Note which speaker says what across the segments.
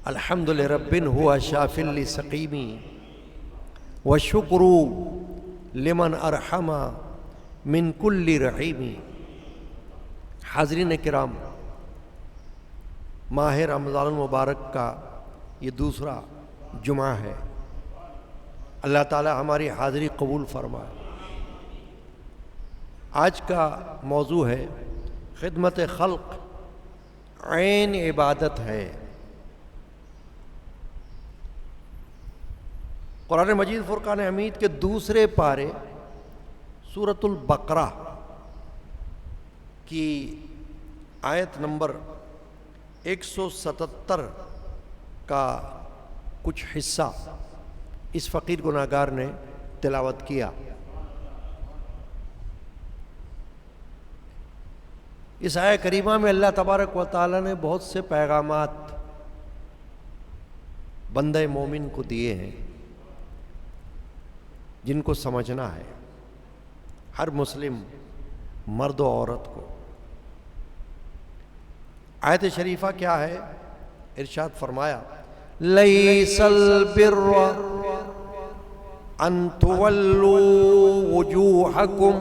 Speaker 1: الحمد لرب هو شاف لسقیمی والشکر لمن ارحم من کل رحیمی۔ حاضرین کرام، ماہ رمضان المبارک کا یہ دوسرا جمعہ ہے۔ اللہ تعالی ہماری حاضری قبول فرمائے۔ آج کا موضوع ہے خدمت خلق عین عبادت ہے۔ قرآن مجید فرقان حمید کے دوسرے پارے سورۃ البقرہ کی آیت نمبر 177 کا کچھ حصہ اس فقیر گناہگار نے تلاوت کیا۔ اس آیہ کریمہ میں اللہ تبارک و تعالی نے بہت سے پیغامات بندہ مومن کو دیے ہیں جن کو سمجھنا ہے، ہر مسلم مرد و عورت کو۔ آیت شریفہ کیا ہے؟ ارشاد فرمایا لیس البر ان تولوا وجوہکم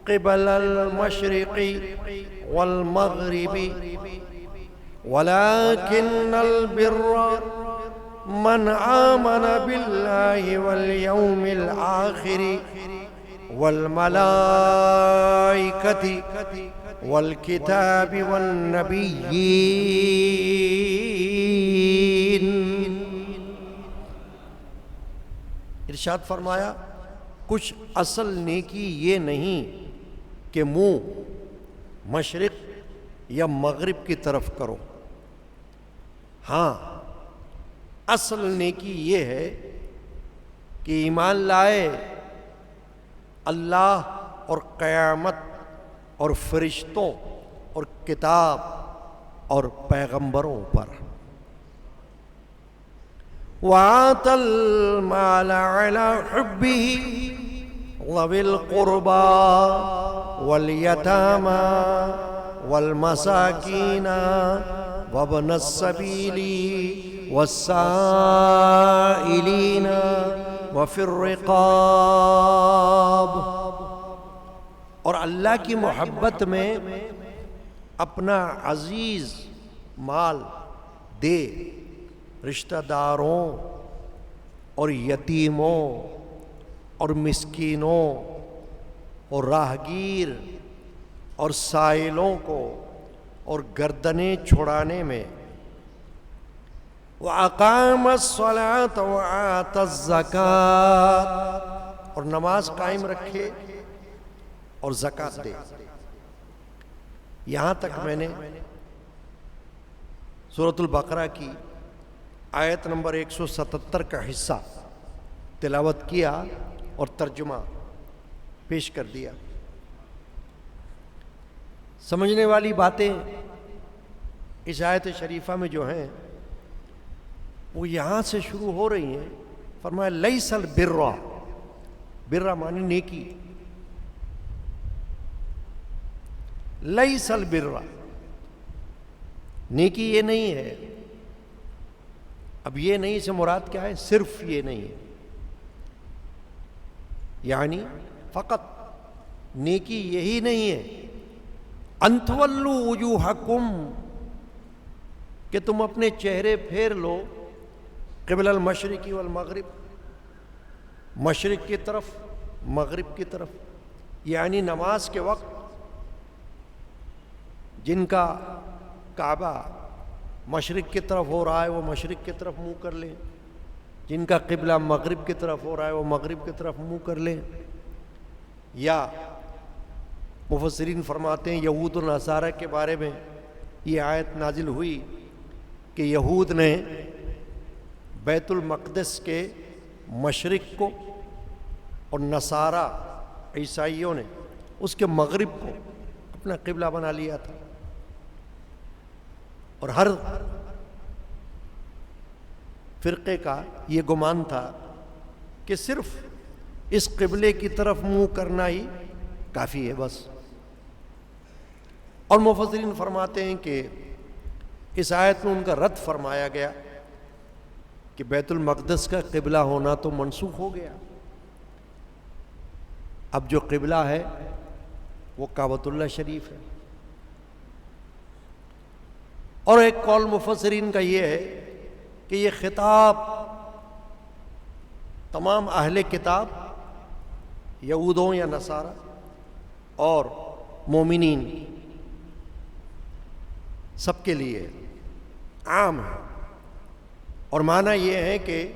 Speaker 1: قبل المشرق والمغرب ولكن البر من آمن بالله واليوم الآخر والملائكة والكتاب والنبيين۔ ارشاد فرمایا کچھ اصل نیکی یہ نہیں کہ منہ مشرق یا مغرب کی طرف کرو، ہاں اصل نیکی یہ ہے کہ ایمان لائے اللہ اور قیامت اور فرشتوں اور کتاب اور پیغمبروں پر۔ وَآتَى الْمَالَ عَلَى حُبِّهِ ذَوِي الْقُرْبَى وَالْيَتَامَى وَالْمَسَاكِينَ وَابْنَ السَّبِيلِ وَالسَّائِلِينَ وَفِي الرِّقَابِ۔ اور اللہ کی محبت میں اپنا عزیز مال دے رشتہ داروں اور یتیموں اور مسکینوں اور راہگیر اور سائلوں کو اور گردنیں چھڑانے میں۔ وَأَقَامَ الصَّلَاةَ وَآتَى الزَّكَاةَ، اور نماز قائم رکھے اور زکوٰۃ دے۔ یہاں تک میں نے سورۃ البقرہ کی آیت نمبر 177 کا حصہ تلاوت کیا اور ترجمہ پیش کر دیا۔ سمجھنے والی باتیں اس آیت شریفہ میں جو ہیں وہ یہاں سے شروع ہو رہی ہیں۔ فرمایا لیس البر، بر معنی نیکی، لیس البر نیکی یہ نہیں ہے۔ اب یہ نہیں سے مراد کیا ہے؟ صرف یہ نہیں ہے، یعنی فقط نیکی یہی نہیں ہے ان تولوا وجوہکم، کہ تم اپنے چہرے پھیر لو قبل المشرق والمغرب، مشرق کی طرف مغرب کی طرف، یعنی نماز کے وقت جن کا کعبہ مشرق کی طرف ہو رہا ہے وہ مشرق کی طرف منہ کر لیں، جن کا قبلہ مغرب کی طرف ہو رہا ہے وہ مغرب کی طرف منہ کر لیں۔ یا مفسرین فرماتے ہیں یہود و نصارہ کے بارے میں یہ آیت نازل ہوئی کہ یہود نے بیت المقدس کے مشرق کو اور نصارہ عیسائیوں نے اس کے مغرب کو اپنا قبلہ بنا لیا تھا، اور ہر فرقے کا یہ گمان تھا کہ صرف اس قبلے کی طرف منہ کرنا ہی کافی ہے بس۔ اور مفسرین فرماتے ہیں کہ اس آیت میں ان کا رد فرمایا گیا کہ بیت المقدس کا قبلہ ہونا تو منسوخ ہو گیا، اب جو قبلہ ہے وہ کعبۃ اللہ شریف ہے۔ اور ایک قول مفسرین کا یہ ہے کہ یہ خطاب تمام اہل کتاب، یہودوں یا نصارہ اور مومنین سب کے لیے عام ہے، اور معنی یہ ہے کہ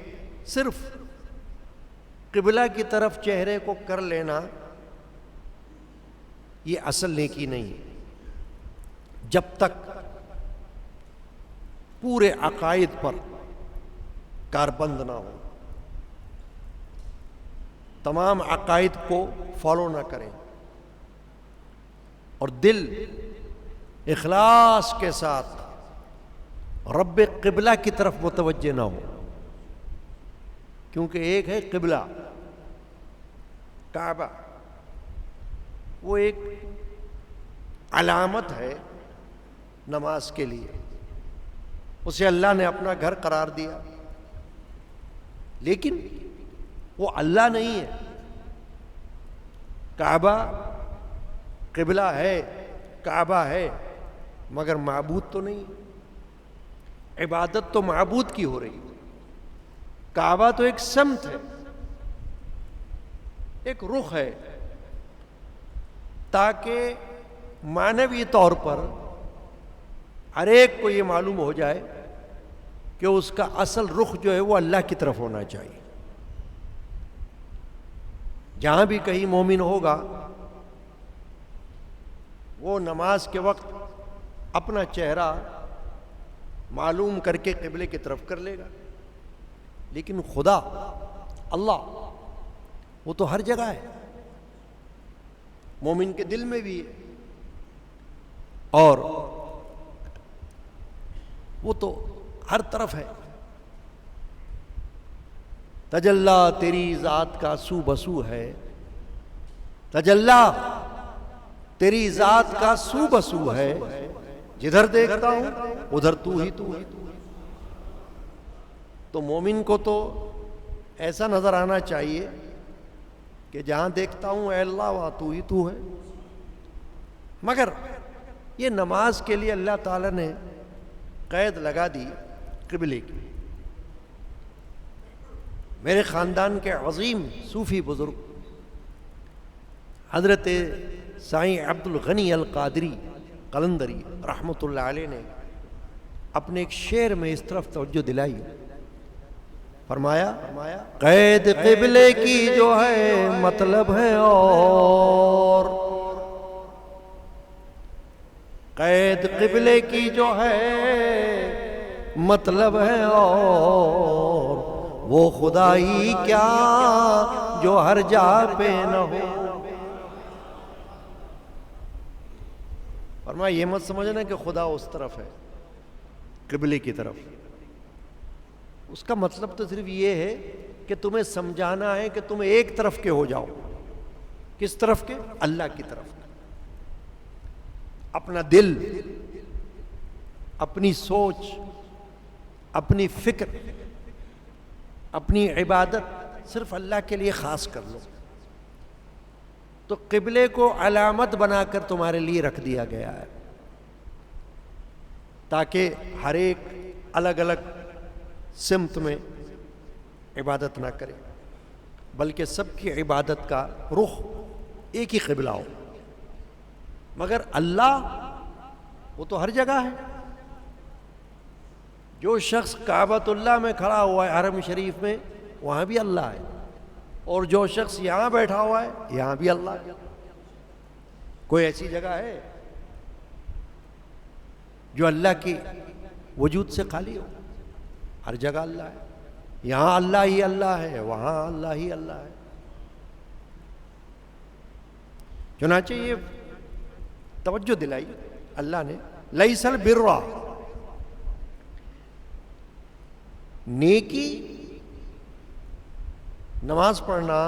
Speaker 1: صرف قبلہ کی طرف چہرے کو کر لینا یہ اصل نیکی نہیں، جب تک پورے عقائد پر کاربند نہ ہو، تمام عقائد کو فالو نہ کریں اور دل اخلاص کے ساتھ رب قبلہ کی طرف متوجہ نہ ہو، کیونکہ ایک ہے قبلہ کعبہ، وہ ایک علامت ہے نماز کے لیے، اسے اللہ نے اپنا گھر قرار دیا، لیکن وہ اللہ نہیں ہے۔ کعبہ قبلہ ہے، کعبہ ہے، مگر معبود تو نہیں، عبادت تو معبود کی ہو رہی ہے۔ کعبہ تو ایک سمت ہے، ایک رخ ہے، تاکہ معنوی طور پر ہر ایک کو یہ معلوم ہو جائے کہ اس کا اصل رخ جو ہے وہ اللہ کی طرف ہونا چاہیے۔ جہاں بھی کہیں مومن ہوگا وہ نماز کے وقت اپنا چہرہ معلوم کر کے قبلے کی طرف کر لے گا، لیکن خدا اللہ وہ تو ہر جگہ ہے، مومن کے دل میں بھی ہے، اور وہ تو ہر طرف ہے۔ تجلی تیری ذات کا سو بسو ہے، تجلی تیری ذات کا سو بسو ہے، جدھر دیکھتا ہوں ادھر تو ہی تو ہے۔ تو مومن کو تو ایسا نظر آنا چاہیے کہ جہاں دیکھتا ہوں اے اللہ وہاں تو ہی تو ہے۔ مگر یہ نماز کے لیے اللہ تعالیٰ نے قید لگا دی قبلے کی۔ میرے خاندان کے عظیم صوفی بزرگ حضرت سائیں عبد الغنی القادری قلندری رحمۃ اللہ علیہ نے اپنے ایک شعر میں اس طرف توجہ دلائی، فرمایا قید قبلے کی جو ہے مطلب ہے اور، قید قبلے کی جو ہے مطلب ہے اور، وہ خدائی کیا جو ہر جا پہ نہ ہو۔ فرمایا یہ مت سمجھنا کہ خدا اس طرف ہے قبلے کی طرف، اس کا مطلب تو صرف یہ ہے کہ تمہیں سمجھانا ہے کہ تم ایک طرف کے ہو جاؤ۔ کس طرف کے؟ اللہ کی طرف۔ اپنا دل، اپنی سوچ، اپنی فکر، اپنی عبادت صرف اللہ کے لیے خاص کر لو، تو قبلے کو علامت بنا کر تمہارے لیے رکھ دیا گیا ہے، تاکہ ہر ایک الگ الگ سمت میں عبادت نہ کرے، بلکہ سب کی عبادت کا رخ ایک ہی قبلہ ہو۔ مگر اللہ وہ تو ہر جگہ ہے۔ جو شخص کعبۃ اللہ میں کھڑا ہوا ہے حرم شریف میں، وہاں بھی اللہ ہے، اور جو شخص یہاں بیٹھا ہوا ہے یہاں بھی اللہ ہے۔ کوئی ایسی جگہ ہے جو اللہ کی وجود سے خالی ہو؟ ہر جگہ اللہ ہے، یہاں اللہ ہی اللہ ہے، وہاں اللہ ہی اللہ ہے۔ چنانچہ یہ توجہ دلائی اللہ نے، لیس البر، نیکی نماز پڑھنا،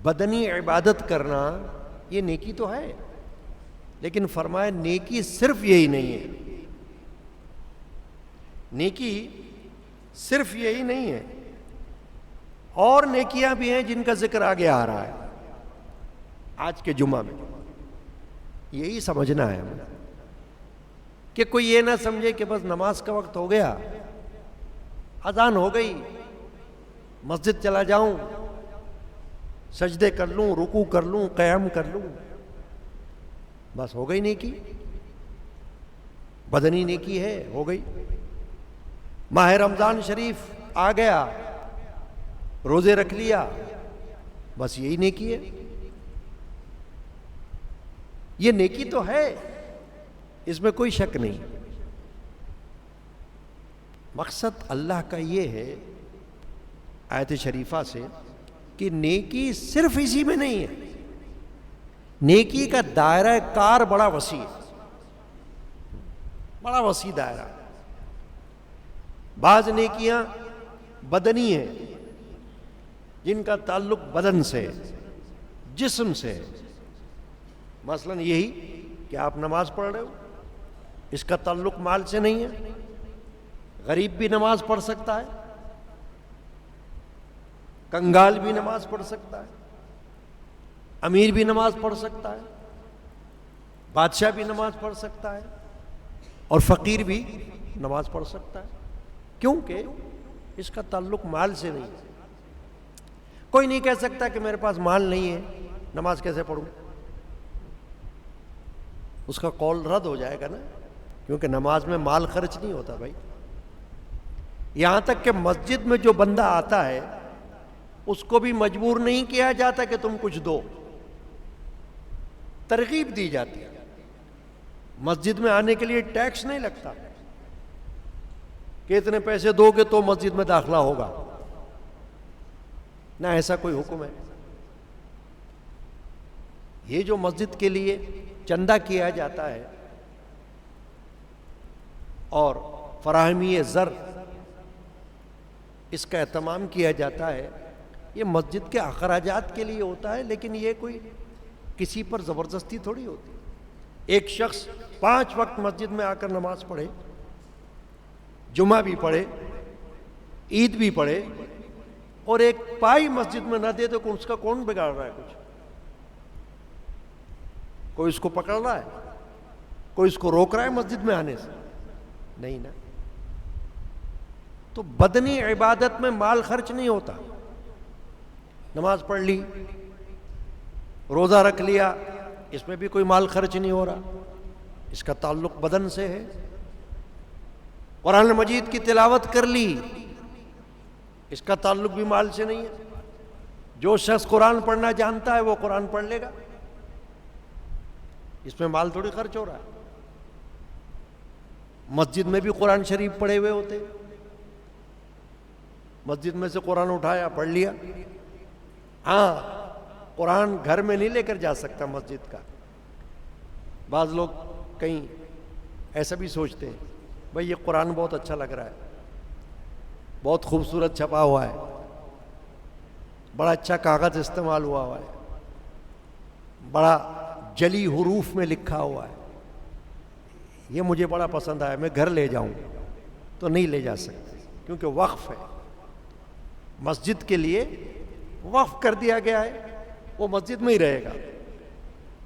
Speaker 1: بدنی عبادت کرنا، یہ نیکی تو ہے، لیکن فرمایا نیکی صرف یہی نہیں ہے، نیکی صرف یہی نہیں ہے، اور نیکیاں بھی ہیں جن کا ذکر آگے آ رہا ہے آج کے جمعہ میں۔ یہی سمجھنا ہے ہمیں کہ کوئی یہ نہ سمجھے کہ بس نماز کا وقت ہو گیا، اذان ہو گئی، مسجد چلا جاؤں، سجدے کر لوں، رکوع کر لوں، قیام کر لوں، بس ہو گئی نیکی، بدنی نیکی ہے، ہو گئی۔ ماہ رمضان شریف آ گیا، روزے رکھ لیا، بس یہی نیکی ہے۔ یہ نیکی تو ہے، اس میں کوئی شک نہیں۔ مقصد اللہ کا یہ ہے آیت شریفہ سے کہ نیکی صرف اسی میں نہیں ہے، نیکی کا دائرہ کار بڑا وسیع ہے، بڑا وسیع دائرہ۔ بعض نیکیاں بدنی ہیں جن کا تعلق بدن سے، جسم سے، مثلا یہی کہ آپ نماز پڑھ رہے ہو، اس کا تعلق مال سے نہیں ہے۔ غریب بھی نماز پڑھ سکتا ہے، کنگال بھی نماز پڑھ سکتا ہے، امیر بھی نماز پڑھ سکتا ہے، بادشاہ بھی نماز پڑھ سکتا ہے، اور فقیر بھی نماز پڑھ سکتا ہے، کیونکہ اس کا تعلق مال سے نہیں ہے۔ کوئی نہیں کہہ سکتا کہ میرے پاس مال نہیں ہے، نماز کیسے پڑھوں؟ اس کا قول رد ہو جائے گا نا، کیونکہ نماز میں مال خرچ نہیں ہوتا بھائی۔ یہاں تک کہ مسجد میں جو بندہ آتا ہے اس کو بھی مجبور نہیں کیا جاتا کہ تم کچھ دو، ترغیب دی جاتی ہے۔ مسجد میں آنے کے لیے ٹیکس نہیں لگتا کہ اتنے پیسے دو گے تو مسجد میں داخلہ ہوگا، نہ ایسا کوئی حکم ہے۔ یہ جو مسجد کے لیے چندہ کیا جاتا ہے اور فراہمی زر اس کا اہتمام کیا جاتا ہے، یہ مسجد کے اخراجات کے لیے ہوتا ہے، لیکن یہ کوئی کسی پر زبردستی تھوڑی ہوتی۔ ایک شخص 5 وقت مسجد میں آ کر نماز پڑھے، جمعہ بھی پڑھے، عید بھی پڑھے، اور ایک پائی مسجد میں نہ دے تو اس کا کون بگاڑ رہا ہے؟ کچھ کوئی اس کو پکڑ رہا ہے؟ کوئی اس کو روک رہا ہے مسجد میں آنے سے؟ نہیں نا۔ تو بدنی عبادت میں مال خرچ نہیں ہوتا۔ نماز پڑھ لی، روزہ رکھ لیا، اس میں بھی کوئی مال خرچ نہیں ہو رہا، اس کا تعلق بدن سے ہے۔ قرآن مجید کی تلاوت کر لی، اس کا تعلق بھی مال سے نہیں ہے۔ جو شخص قرآن پڑھنا جانتا ہے وہ قرآن پڑھ لے گا، اس میں مال تھوڑی خرچ ہو رہا ہے۔ مسجد میں بھی قرآن شریف پڑھے ہوئے ہوتے، مسجد میں سے قرآن اٹھایا پڑھ لیا۔ ہاں، قرآن گھر میں نہیں لے کر جا سکتا مسجد کا۔ بعض لوگ کہیں ایسا بھی سوچتے ہیں، بھئی یہ قرآن بہت اچھا لگ رہا ہے، بہت خوبصورت چھپا ہوا ہے، بڑا اچھا کاغذ استعمال ہوا ہے، بڑا جلی حروف میں لکھا ہوا ہے، یہ مجھے بڑا پسند آیا، میں گھر لے جاؤں۔ تو نہیں لے جا سکتے، کیونکہ وقف ہے، مسجد کے لیے وقف کر دیا گیا ہے، وہ مسجد میں ہی رہے گا۔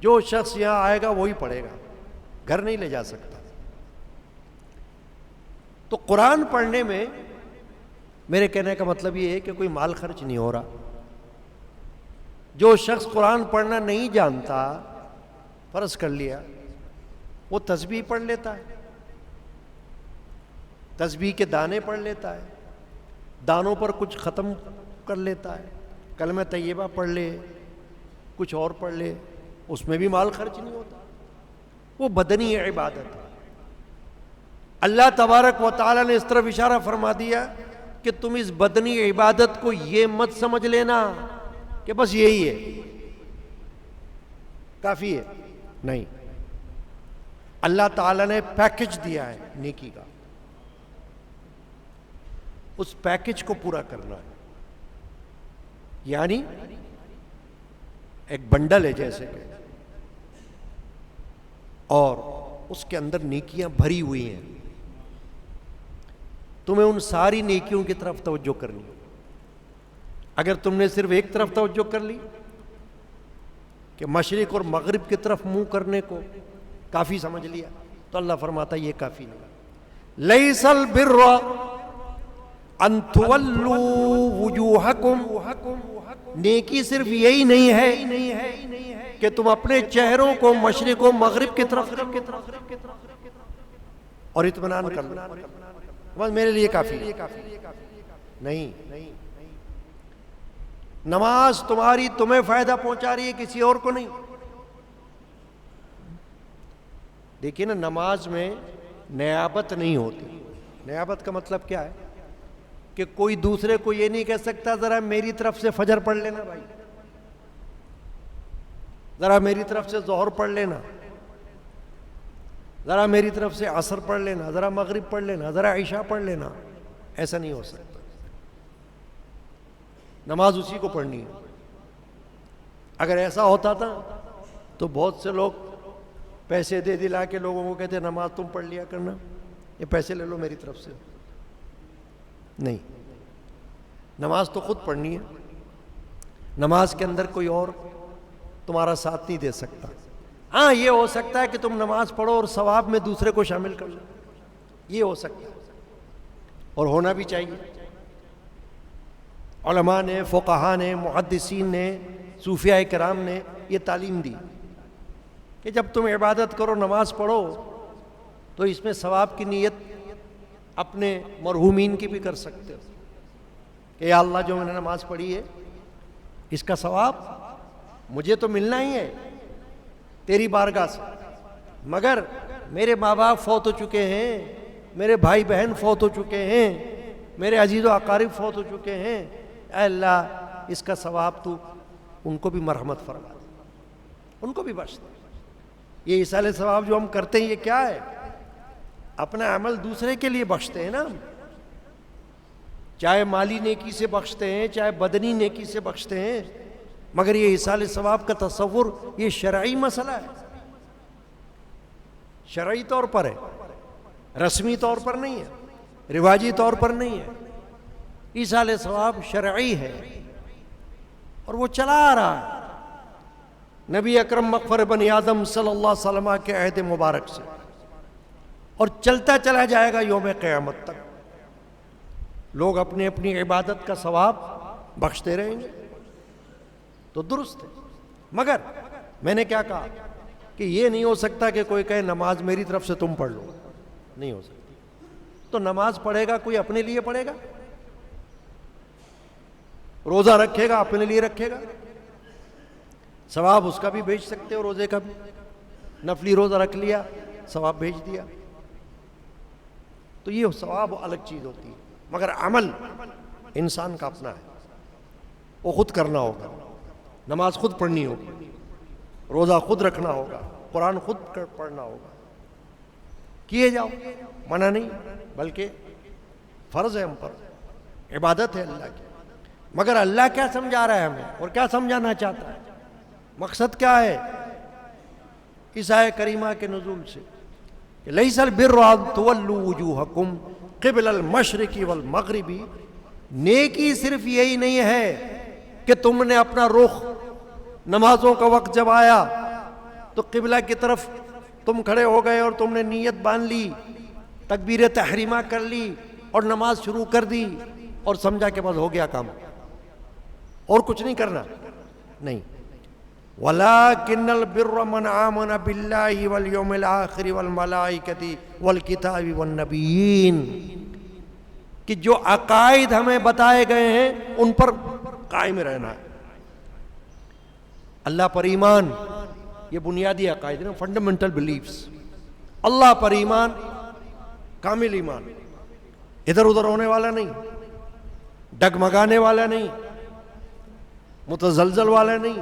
Speaker 1: جو شخص یہاں آئے گا وہی پڑھے گا، گھر نہیں لے جا سکتا۔ تو قرآن پڑھنے میں میرے کہنے کا مطلب یہ ہے کہ کوئی مال خرچ نہیں ہو رہا۔ جو شخص قرآن پڑھنا نہیں جانتا، فرض کر لیا وہ تسبیح پڑھ لیتا ہے، تسبیح کے دانے پڑھ لیتا ہے، دانوں پر کچھ ختم کر لیتا ہے، کلمہ طیبہ پڑھ لے، کچھ اور پڑھ لے، اس میں بھی مال خرچ نہیں ہوتا، وہ بدنی عبادت ہے۔ اللہ تبارک و تعالیٰ نے اس طرف اشارہ فرما دیا کہ تم اس بدنی عبادت کو یہ مت سمجھ لینا کہ بس یہی ہے، کافی ہے، نہیں۔ اللہ تعالیٰ نے پیکج دیا ہے نیکی کا، اس پیکج کو پورا کرنا ہے۔ یعنی ایک بنڈل ہے، جیسے کہ اور اس کے اندر نیکیاں بھری ہوئی ہیں. تمہیں ان ساری نیکیوں کی طرف توجہ کرنی ہے. اگر تم نے صرف ایک طرف توجہ کر لی کہ مشرق اور مغرب کی طرف منہ کرنے کو کافی سمجھ لیا, تو اللہ فرماتا ہے یہ کافی نہیں. لیس البر ان تولوا وجوہکم, نیکی صرف یہی نہیں ہے کہ تم اپنے چہروں کو مشرق و مغرب کی طرف اور اطمینان کر لو بس میرے لیے کافی نہیں. نماز تمہاری تمہیں فائدہ پہنچا رہی ہے, کسی اور کو نہیں. دیکھیے نا, نماز میں نیابت نہیں ہوتی. نیابت کا مطلب کیا ہے کہ کوئی دوسرے کو یہ نہیں کہہ سکتا ذرا میری طرف سے فجر پڑھ لینا بھائی, ذرا میری طرف سے ظہر پڑھ لینا, ذرا میری طرف سے عصر پڑھ لینا, ذرا مغرب پڑھ لینا, ذرا عشاء پڑھ لینا. ایسا نہیں ہو سکتا. نماز اسی کو پڑھنی ہے. اگر ایسا ہوتا تھا تو بہت سے لوگ پیسے دے دلا کے لوگوں کو کہتے نماز تم پڑھ لیا کرنا, یہ پیسے لے لو میری طرف سے. نہیں, نماز تو خود پڑھنی ہے. نماز کے اندر کوئی اور تمہارا ساتھ نہیں دے سکتا. ہاں یہ ہو سکتا ہے کہ تم نماز پڑھو اور ثواب میں دوسرے کو شامل کر لو, یہ ہو سکتا ہے اور ہونا بھی چاہیے. علماء نے, فقہاء نے, محدثین نے, صوفیاء کرام نے یہ تعلیم دی کہ جب تم عبادت کرو, نماز پڑھو, تو اس میں ثواب کی نیت اپنے مرحومین کی بھی کر سکتے ہو کہ یا اللہ جو میں نے نماز پڑھی ہے اس کا ثواب مجھے تو ملنا ہی ہے تیری بارگاہ سے, مگر میرے ماں باپ فوت ہو چکے ہیں, میرے بھائی بہن فوت ہو چکے ہیں, میرے عزیز و اقارب فوت ہو چکے ہیں, اے اللہ اس کا ثواب تو ان کو بھی مرحمت فرما دے, ان کو بھی بخش دے. یہ ایصال ثواب جو ہم کرتے ہیں یہ کیا ہے؟ اپنا عمل دوسرے کے لیے بخشتے ہیں نا. چاہے مالی نیکی سے بخشتے ہیں, چاہے بدنی نیکی سے بخشتے ہیں, مگر یہ ایصال ثواب کا تصور یہ شرعی مسئلہ ہے, شرعی طور پر ہے, رسمی طور پر نہیں ہے, رواجی طور پر نہیں ہے. ایصال ثواب شرعی ہے اور وہ چلا آ رہا ہے نبی اکرم مغفر بنی آدم صلی اللہ علیہ وسلم کے عہد مبارک سے, اور چلتا چلا جائے گا یوم قیامت تک. لوگ اپنی اپنی عبادت کا ثواب بخشتے رہیں گے تو درست ہے. مگر میں نے کیا کہا کہ یہ نہیں ہو سکتا کہ کوئی کہے نماز میری طرف سے تم پڑھ لو, نہیں ہو سکتی. تو نماز پڑھے گا کوئی اپنے لیے پڑھے گا, روزہ رکھے گا اپنے لیے رکھے گا, ثواب اس کا بھی بھیج سکتے ہو, روزے کا بھی, نفلی روزہ رکھ لیا ثواب بھیج دیا, تو یہ ثواب الگ چیز ہوتی ہے. مگر عمل انسان کا اپنا ہے, وہ خود کرنا ہوگا. نماز خود پڑھنی ہوگی, روزہ خود رکھنا ہوگا, قرآن خود پڑھنا ہوگا. کیے جاؤ, منع نہیں, بلکہ فرض ہے ہم پر, عبادت ہے اللہ کی. مگر اللہ کیا سمجھا رہا ہے ہمیں اور کیا سمجھانا چاہتا ہے, مقصد کیا ہے اس آیت کریمہ کے نزول سے؟ لیس البر ان تولوا وجوہکم قبل المشرق والمغرب, نیکی صرف یہی نہیں ہے کہ تم نے اپنا رخ نمازوں کا وقت جب آیا تو قبلہ کی طرف تم کھڑے ہو گئے اور تم نے نیت باندھ لی, تکبیر تحریمہ کر لی اور نماز شروع کر دی اور سمجھا کہ بس ہو گیا کام, اور کچھ نہیں کرنا. نہیں, وَلَٰكِنَّ الْبِرَّ مَنْ آمَنَ بِاللَّهِ وَالْيَوْمِ الْآخِرِ وَالْمَلَائِكَةِ وَالْكِتَابِ وَالنَّبِيِّينَ, کہ جو عقائد ہمیں بتائے گئے ہیں ان پر قائم رہنا ہے. اللہ پر ایمان, یہ بنیادی عقائد ہیں, فنڈامنٹل بلیفز. اللہ پر ایمان, کامل ایمان, ادھر ادھر ہونے والا نہیں, ڈگمگانے والا نہیں, متزلزل والا نہیں,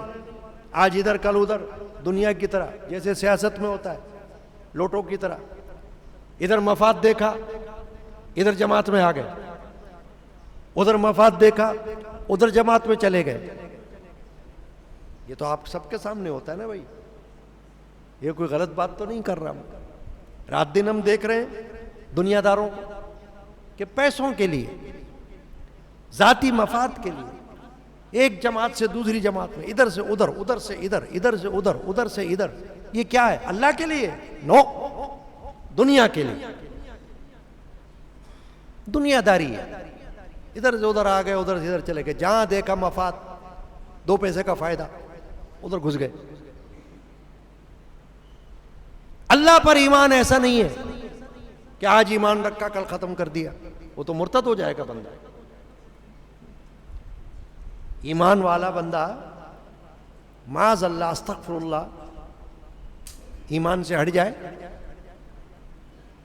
Speaker 1: آج ادھر کل ادھر, دنیا کی طرح جیسے سیاست میں ہوتا ہے, لوٹوں کی طرح, ادھر مفاد دیکھا ادھر جماعت میں آ گئے, ادھر مفاد دیکھا ادھر جماعت میں چلے گئے. یہ تو آپ سب کے سامنے ہوتا ہے نا بھائی. یہ کوئی غلط بات تو نہیں کر رہا ہوں. رات دن ہم دیکھ رہے ہیں دنیا داروں کو کہ پیسوں کے لیے، ذاتی مفاد کے لیے ایک جماعت سے دوسری جماعت میں، ادھر سے ادھر، ادھر سے ادھر، ادھر سے ادھر، ادھر سے ادھر. یہ کیا ہے؟ اللہ کے لیے؟ نو، دنیا کے لیے. دنیا داری ہے. ادھر سے ادھر آ گئے، ادھر سے ادھر چلے گئے، جہاں دیکھا مفاد، 2 پیسے کا فائدہ، ادھر گھس گئے. اللہ پر ایمان ایسا نہیں ہے کہ آج ایمان رکھا کل ختم کر دیا، وہ تو مرتد ہو جائے گا بندہ. ایمان والا بندہ معاذ اللہ، استغفر اللہ، ایمان سے ہٹ جائے،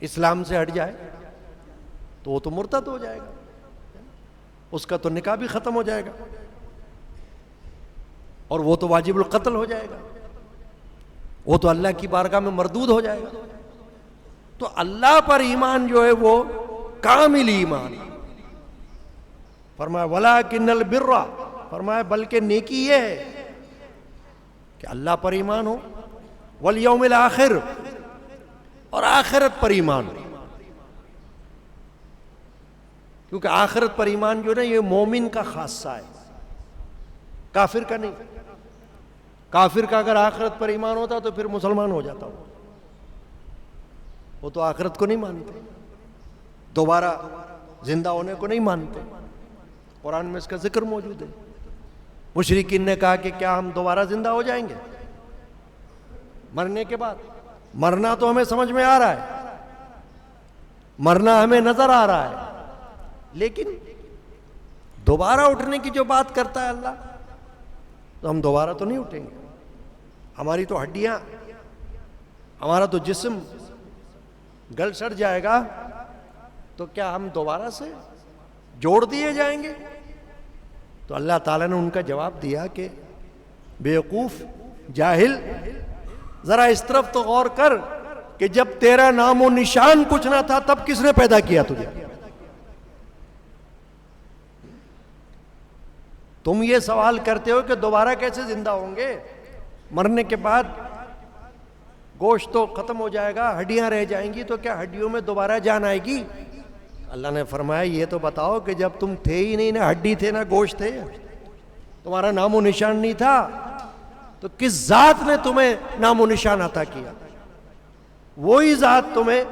Speaker 1: اسلام سے ہٹ جائے تو وہ تو مرتد ہو جائے گا، اس کا تو نکاح بھی ختم ہو جائے گا اور وہ تو واجب القتل ہو جائے گا، وہ تو اللہ کی بارگاہ میں مردود ہو جائے گا. تو اللہ پر ایمان جو ہے وہ کامل ایمان. فرمایا وَلَٰكِنَّ الْبِرَّ، فرمایا بلکہ نیکی یہ ہے کہ اللہ پر ایمان ہو، وَالْيَوْمِ الْآخِرِ، اور آخرت پر ایمان ہو. کیونکہ آخرت پر ایمان جو ہے نا یہ مومن کا خاصہ ہے، کافر کا نہیں. کافر کا اگر آخرت پر ایمان ہوتا تو پھر مسلمان ہو جاتا ہو. وہ تو آخرت کو نہیں مانتے، دوبارہ زندہ ہونے کو نہیں مانتے. قرآن میں اس کا ذکر موجود ہے. مشرکین نے کہا کہ کیا ہم دوبارہ زندہ ہو جائیں گے مرنے کے بعد؟ مرنا تو ہمیں سمجھ میں آ رہا ہے، مرنا ہمیں نظر آ رہا ہے، لیکن دوبارہ اٹھنے کی جو بات کرتا ہے اللہ، تو ہم دوبارہ تو نہیں اٹھیں گے. ہماری تو ہڈیاں، ہمارا تو جسم گل سڑ جائے گا، تو کیا ہم دوبارہ سے جوڑ دیے جائیں گے؟ تو اللہ تعالیٰ نے ان کا جواب دیا کہ بیوقوف، جاہل، ذرا اس طرف تو غور کر کہ جب تیرا نام و نشان کچھ نہ تھا تب کس نے پیدا کیا تجھے؟ تم یہ سوال کرتے ہو کہ دوبارہ کیسے زندہ ہوں گے؟ مرنے کے بعد گوشت تو ختم ہو جائے گا، ہڈیاں رہ جائیں گی، تو کیا ہڈیوں میں دوبارہ جان آئے گی؟ اللہ نے فرمایا یہ تو بتاؤ کہ جب تم تھے ہی نہیں، نہ ہڈی تھے نہ گوشت تھے، تمہارا نام و نشان نہیں تھا، تو کس ذات نے تمہیں نام و نشان عطا کیا؟ وہی ذات تمہیں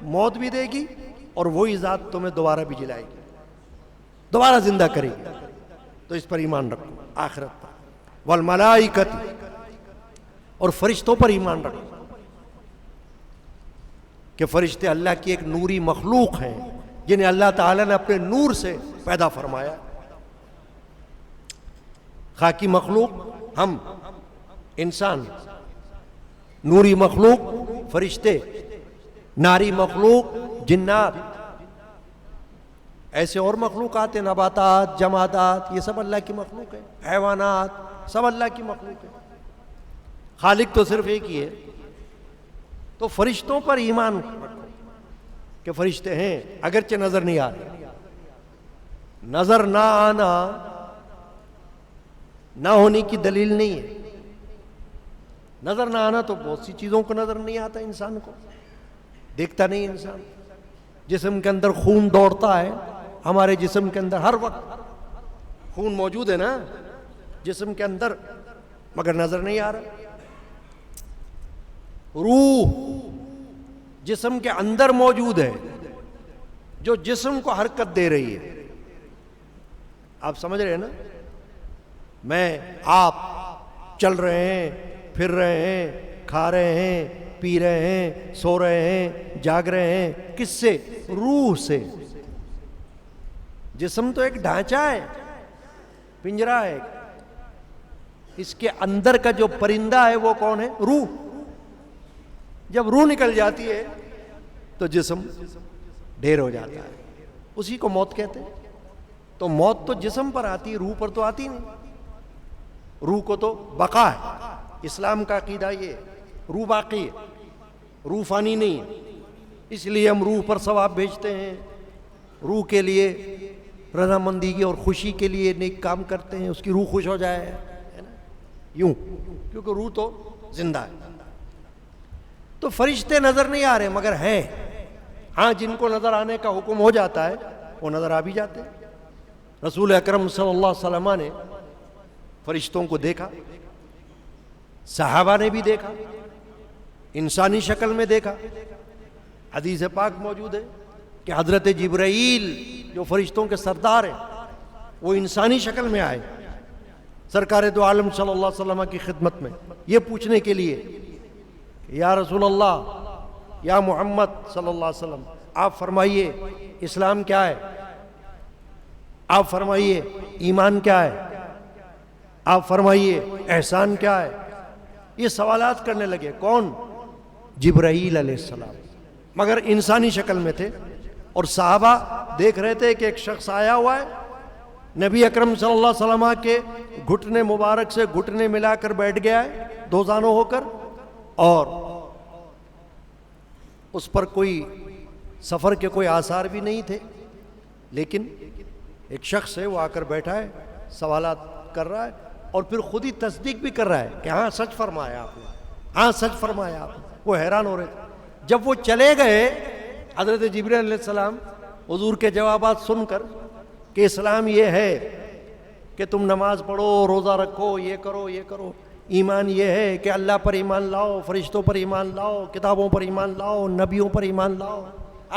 Speaker 1: موت بھی دے گی اور وہی ذات تمہیں دوبارہ بھی جلائے گی، دوبارہ زندہ کرے گی. تو اس پر ایمان رکھو، آخرت پر. والملائکۃ، اور فرشتوں پر ایمان رکھو کہ فرشتے اللہ کی ایک نوری مخلوق ہیں جنہیں اللہ تعالیٰ نے اپنے نور سے پیدا فرمایا. خاکی مخلوق ہم انسان، نوری مخلوق فرشتے، ناری مخلوق جنات، ایسے اور مخلوقات ہیں، نباتات، جمادات، یہ سب اللہ کی مخلوق ہے، حیوانات سب اللہ کی مخلوق ہے. خالق تو صرف ایک ہی ہے. تو فرشتوں پر ایمان رکھو کہ فرشتے ہیں، اگرچہ نظر نہیں آ رہے. نظر نہ آنا نہ ہونے کی دلیل نہیں ہے. نظر نہ آنا تو بہت سی چیزوں کو نظر نہیں آتا، انسان کو دیکھتا نہیں. انسان جسم کے اندر خون دوڑتا ہے، ہمارے جسم کے اندر ہر وقت خون موجود ہے نا جسم کے اندر، مگر نظر نہیں آ رہا. روح جسم کے اندر موجود ہے جو جسم کو حرکت دے رہی ہے. آپ سمجھ رہے ہیں نا؟ میں آپ چل رہے ہیں، پھر رہے ہیں، کھا رہے ہیں، پی رہے ہیں، سو رہے ہیں، جاگ رہے ہیں، کس سے؟ روح سے. جسم تو ایک ڈھانچہ ہے، پنجرہ ہے. اس کے اندر کا جو پرندہ ہے وہ کون ہے؟ روح. جب روح نکل جاتی ہے تو جسم ڈھیر ہو جاتا ہے، اسی کو موت کہتے ہیں. تو موت تو جسم پر آتی ہے، روح پر تو آتی نہیں. روح کو تو بقا ہے. اسلام کا عقیدہ یہ ہے روح باقی ہے، روح فانی نہیں ہے. اس لیے ہم روح پر ثواب بھیجتے ہیں، روح کے لیے رضامندی اور خوشی کے لیے نیک کام کرتے ہیں، اس کی روح خوش ہو جائے، ہے نا؟ یوں، کیونکہ روح تو زندہ ہے. تو فرشتے نظر نہیں آ رہے مگر ہیں. ہاں جن کو نظر آنے کا حکم ہو جاتا ہے وہ نظر آ بھی جاتے ہیں. رسول اکرم صلی اللہ علیہ وسلم نے فرشتوں کو دیکھا, صحابہ نے بھی دیکھا, انسانی شکل میں دیکھا. حدیث پاک موجود ہے کہ حضرت جبرائیل جو فرشتوں کے سردار ہیں وہ انسانی شکل میں آئے سرکار دو عالم صلی اللہ علیہ وسلم کی خدمت میں, یہ پوچھنے کے لیے کہ یا رسول اللہ, یا محمد صلی اللہ علیہ وسلم, آپ فرمائیے اسلام کیا ہے, آپ فرمائیے ایمان کیا ہے, آپ فرمائیے احسان کیا ہے. یہ سوالات کرنے لگے. کون؟ جبرائیل علیہ السلام, مگر انسانی شکل میں تھے. اور صحابہ دیکھ رہے تھے کہ ایک شخص آیا ہوا ہے, نبی اکرم صلی اللہ علیہ وسلم کے گھٹنے مبارک سے گھٹنے ملا کر بیٹھ گیا ہے دو زانوں ہو کر, اور اس پر کوئی سفر کے کوئی آثار بھی نہیں تھے, لیکن ایک شخص ہے وہ آ کر بیٹھا ہے, سوالات کر رہا ہے اور پھر خود ہی تصدیق بھی کر رہا ہے کہ ہاں سچ فرمایا آپ نے, ہاں سچ فرمایا آپ نے. وہ حیران ہو رہے تھے. جب وہ چلے گئے حضرت جبرائیل علیہ السلام حضور کے جوابات سن کر کہ اسلام یہ ہے کہ تم نماز پڑھو, روزہ رکھو, یہ کرو یہ کرو. ایمان یہ ہے کہ اللہ پر ایمان لاؤ, فرشتوں پر ایمان لاؤ, کتابوں پر ایمان لاؤ, نبیوں پر ایمان لاؤ,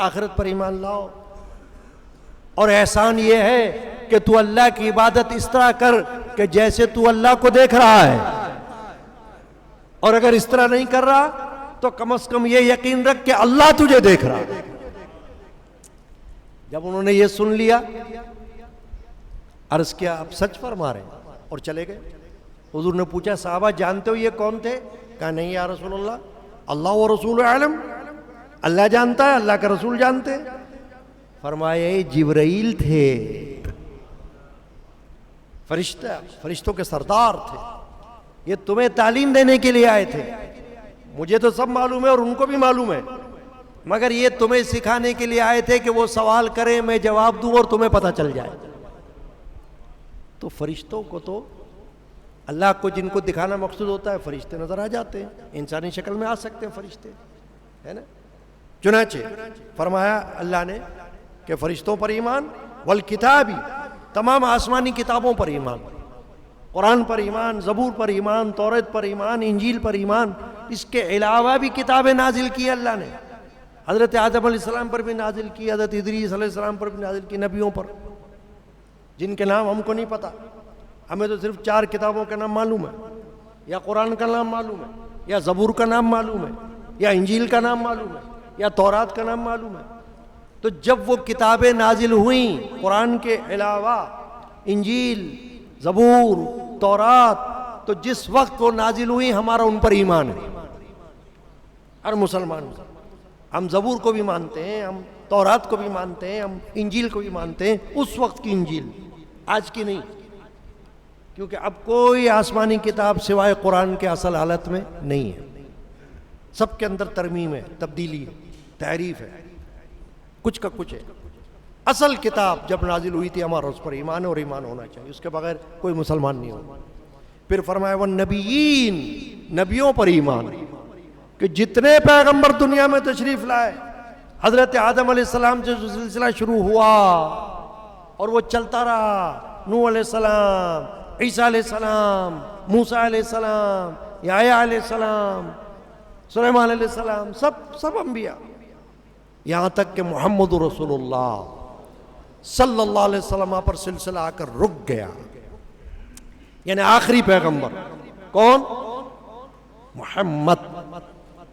Speaker 1: آخرت پر ایمان لاؤ. اور احسان یہ ہے کہ تو اللہ کی عبادت اس طرح کر کہ جیسے تو اللہ کو دیکھ رہا ہے, اور اگر اس طرح نہیں کر رہا تو کم از کم یہ یقین رکھ کہ اللہ تجھے دیکھ رہا ہے. جب انہوں نے یہ سن لیا, عرض کیا آپ سچ فرما رہے ہیں, اور چلے گئے. حضور نے پوچھا صحابہ جانتے ہو یہ کون تھے؟ کہا نہیں یا رسول اللہ, اللہ و رسول عالم, اللہ جانتا ہے, اللہ کا رسول جانتے. فرمایا یہ جبرائیل تھے, فرشتوں کے سردار تھے, یہ تمہیں تعلیم دینے کے لیے آئے تھے. مجھے تو سب معلوم ہے اور ان کو بھی معلوم ہے, مگر یہ تمہیں سکھانے کے لیے آئے تھے کہ وہ سوال کریں, میں جواب دوں اور تمہیں پتہ چل جائے. تو فرشتوں کو تو اللہ کو جن کو دکھانا مقصود ہوتا ہے فرشتے نظر آ جاتے ہیں, انسانی شکل میں آ سکتے ہیں فرشتے, ہے نا. چنانچہ فرمایا اللہ نے کہ فرشتوں پر ایمان, والکتابی, تمام آسمانی کتابوں پر ایمان, قرآن پر ایمان, زبور پر ایمان, توریت پر ایمان, انجیل پر ایمان. اس کے علاوہ بھی کتابیں نازل کی اللہ نے, حضرت آدم علیہ السلام پر بھی نازل کی, حضرت ادریس علیہ السلام پر بھی نازل کی, نبیوں پر جن کے نام ہم کو نہیں پتا. ہمیں تو صرف 4 کتابوں کا نام معلوم ہے, یا قرآن کا نام معلوم ہے, یا زبور کا نام معلوم ہے, یا انجیل کا نام معلوم ہے, یا تورات کا نام معلوم ہے. تو جب وہ کتابیں نازل ہوئیں قرآن کے علاوہ, انجیل, زبور, تورات, تو جس وقت وہ نازل ہوئی ہمارا ان پر ایمان ہے ہر مسلمان کا. ہم زبور کو بھی مانتے ہیں, ہم تورات کو بھی مانتے ہیں, ہم انجیل کو بھی مانتے ہیں, اس وقت کی انجیل, آج کی نہیں, کیونکہ اب کوئی آسمانی کتاب سوائے قرآن کے اصل حالت میں نہیں ہے. سب کے اندر ترمیم ہے, تبدیلی ہے, تحریف ہے, کچھ کا کچھ ہے. اصل کتاب جب نازل ہوئی تھی ہمارا اس پر ایمان ہے, اور ایمان ہونا چاہیے, اس کے بغیر کوئی مسلمان نہیں ہوگا. پھر فرمایا والنبیین, نبیوں پر ایمان, کہ جتنے پیغمبر دنیا میں تشریف لائے, حضرت آدم علیہ السلام سے جو سلسلہ شروع ہوا اور وہ چلتا رہا, نوح علیہ السلام, عیسیٰ علیہ السلام, موسیٰ علیہ السلام, یحییٰ علیہ السلام, سلیمان علیہ السلام, سب انبیاء, یہاں تک کہ محمد رسول اللہ صلی اللہ علیہ وسلم پر سلسلہ آ کر رک گیا. یعنی آخری پیغمبر کون؟ محمد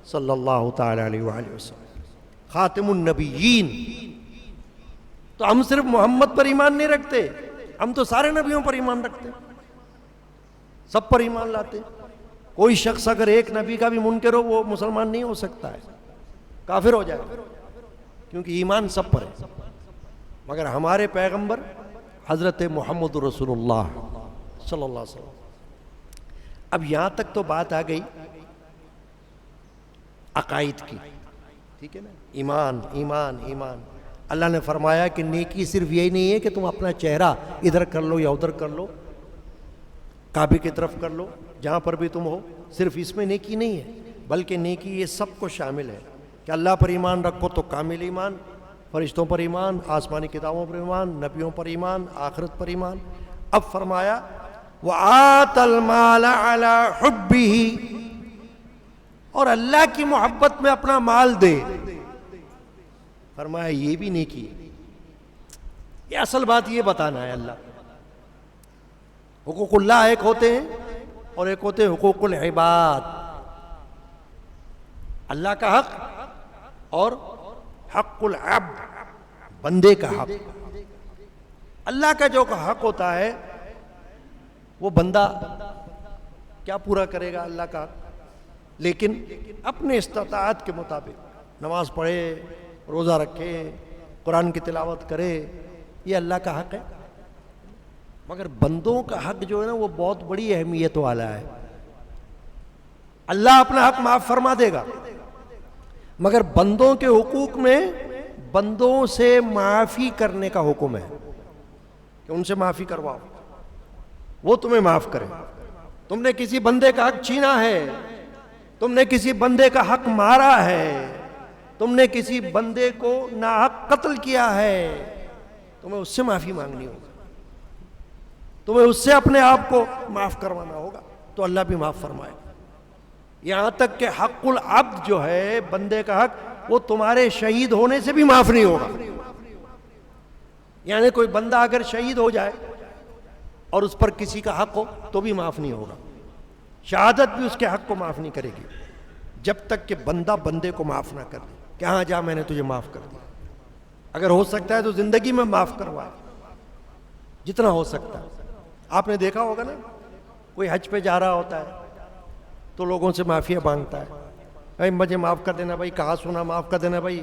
Speaker 1: صلی اللہ تعالی علیہ وآلہ وسلم, خاتم النبیین. تو ہم صرف محمد پر ایمان نہیں رکھتے, ہم تو سارے نبیوں پر ایمان رکھتے, سب پر ایمان لاتے. کوئی شخص اگر ایک نبی کا بھی منکر ہو وہ مسلمان نہیں ہو سکتا ہے, کافر ہو جائے, کیونکہ ایمان سب پر ہے. مگر ہمارے پیغمبر حضرت محمد رسول اللہ صلی اللہ علیہ وسلم. اب یہاں تک تو بات آ گئی عقائد کی, ٹھیک ہے نا, ایمان ایمان ایمان. اللہ نے فرمایا کہ نیکی صرف یہی نہیں ہے کہ تم اپنا چہرہ ادھر کر لو یا ادھر کر لو, کعبے کی طرف کر لو, جہاں پر بھی تم ہو, صرف اس میں نیکی نہیں ہے. بلکہ نیکی یہ سب کو شامل ہے کہ اللہ پر ایمان رکھو تو کامل ایمان، فرشتوں پر ایمان، آسمانی کتابوں پر ایمان، نبیوں پر ایمان، آخرت پر ایمان۔ اب فرمایا وَآتَ الْمَالَ عَلَى حُبِّهِ، اور اللہ کی محبت میں اپنا مال دے۔ فرمایا یہ بھی نیکی ہے۔ یہ اصل بات یہ بتانا ہے، اللہ حقوق اللہ ایک ہوتے ہیں اور ایک ہوتے ہیں حقوق العباد، اللہ کا حق اور حق العبد، بندے کا حق۔ اللہ کا جو حق ہوتا ہے وہ بندہ کیا پورا کرے گا اللہ کا حق، لیکن اپنے استطاعت کے مطابق نماز پڑھے، روزہ رکھے، قرآن کی تلاوت کرے، یہ اللہ کا حق ہے۔ مگر بندوں کا حق جو ہے نا وہ بہت بڑی اہمیت والا ہے۔ اللہ اپنا حق معاف فرما دے گا، مگر بندوں کے حقوق میں بندوں سے معافی کرنے کا حکم ہے کہ ان سے معافی کرواؤ، وہ تمہیں معاف کرے۔ تم نے کسی بندے کا حق چھینا ہے، تم نے کسی بندے کا حق مارا ہے، تم نے کسی بندے کو ناحق قتل کیا ہے، تمہیں اس سے معافی مانگنی ہوگی، تمہیں اس سے اپنے آپ کو معاف کروانا ہوگا، تو اللہ بھی معاف فرمائے۔ یہاں تک کہ حق العبد جو ہے بندے کا حق، وہ تمہارے شہید ہونے سے بھی معاف نہیں ہوگا۔ یعنی کوئی بندہ اگر شہید ہو جائے اور اس پر کسی کا حق ہو تو بھی معاف نہیں ہوگا، شہادت بھی اس کے حق کو معاف نہیں کرے گی جب تک کہ بندہ بندے کو معاف نہ کر دے کہ ہاں جا میں نے تجھے معاف کر دیا۔ اگر ہو سکتا ہے تو زندگی میں معاف کروائے جتنا ہو سکتا ہے۔ آپ نے دیکھا ہوگا نا، کوئی حج پہ جا رہا ہوتا ہے تو لوگوں سے معافیاں مانگتا ہے، بھائی مجھے معاف کر دینا بھائی، کہا سنا معاف کر دینا بھائی،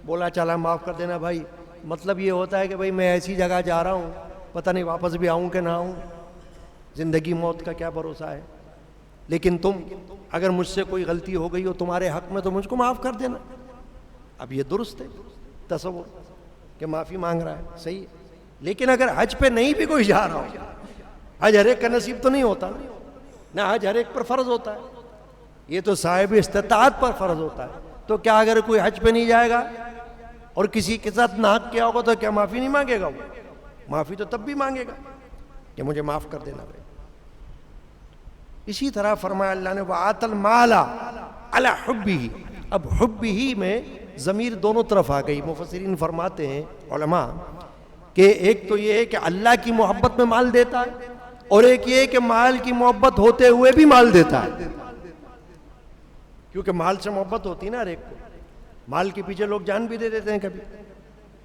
Speaker 1: بولا چلا معاف کر دینا بھائی۔ مطلب یہ ہوتا ہے کہ بھائی میں ایسی جگہ جا رہا ہوں، پتہ نہیں واپس بھی آؤں کہ نہ آؤں، زندگی موت کا کیا بھروسہ ہے، لیکن تم اگر مجھ سے کوئی غلطی ہو گئی ہو تمہارے حق میں تو مجھ کو معاف کر دینا۔ اب یہ درست ہے تصور کہ معافی مانگ رہا ہے، صحیح ہے، لیکن اگر حج پہ نہیں بھی کوئی جا رہا ہو، حج ہر ایک کا نصیب تو نہیں ہوتا نہ، حج ہر ایک پر فرض ہوتا ہے، یہ تو صاحب استطاعت پر فرض ہوتا ہے۔ تو کیا اگر کوئی حج پہ نہیں جائے گا اور کسی کے ساتھ ناحق کیا ہوگا تو کیا معافی نہیں مانگے گا؟ وہ معافی تو تب بھی مانگے گا کہ مجھے معاف کر دینا بھائی۔ اسی طرح فرمایا اللہ نے وَآتَ الْمَالَ عَلَى حُبِّهِ، اب حُبِّهِ میں ضمیر دونوں طرف آ گئی۔ مفسرین فرماتے ہیں علماء کہ ایک تو یہ ہے کہ اللہ کی محبت میں مال دیتا ہے، اور ایک یہ ہے کہ مال کی محبت ہوتے ہوئے بھی مال دیتا ہے، کیونکہ مال سے محبت ہوتی ہے نا ہر ایک کو۔ مال کے پیچھے لوگ جان بھی دے دیتے ہیں، کبھی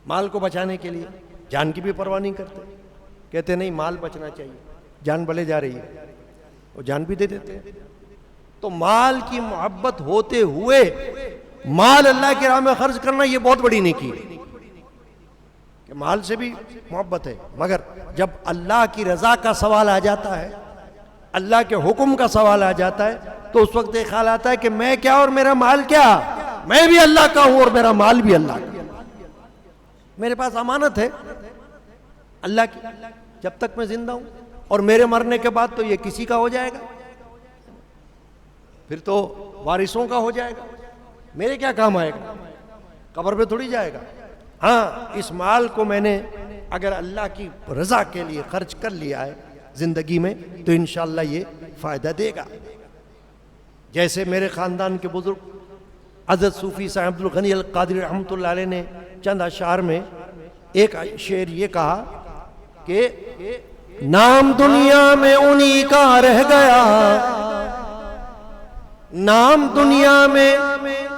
Speaker 1: مال کو بچانے کے لیے جان کی بھی پرواہ نہیں کرتے، کہتے نہیں مال بچنا چاہیے، جان بھلے جا رہی ہے، وہ جان بھی دے دیتے ہیں۔ تو مال کی محبت ہوتے ہوئے مال اللہ کی راہ میں خرچ کرنا یہ بہت بڑی نیکی ہے کہ مال سے بھی محبت ہے، مگر جب اللہ کی رضا کا سوال آ جاتا ہے، اللہ کے حکم کا سوال آ جاتا ہے، تو اس وقت ایک خیال آتا ہے کہ میں کیا اور میرا مال کیا، میں بھی اللہ کا ہوں اور میرا مال بھی اللہ کا، میرے پاس امانت ہے اللہ کی، جب تک میں زندہ ہوں، اور میرے مرنے کے بعد تو یہ کسی کا ہو جائے گا، پھر تو وارثوں کا ہو جائے گا، میرے کیا کام آئے گا، قبر پہ تھوڑی جائے گا۔ ہاں اس مال کو میں نے اگر اللہ کی رضا کے لیے خرچ کر لیا ہے زندگی میں تو انشاءاللہ یہ فائدہ دے گا۔ جیسے میرے خاندان کے بزرگ حضرت صوفی صاحب عبد الغنی القادری رحمۃ اللہ علیہ نے چند اشعار میں ایک شعر یہ کہا کہ نام دنیا میں انہی کا رہ گیا، نام دنیا میں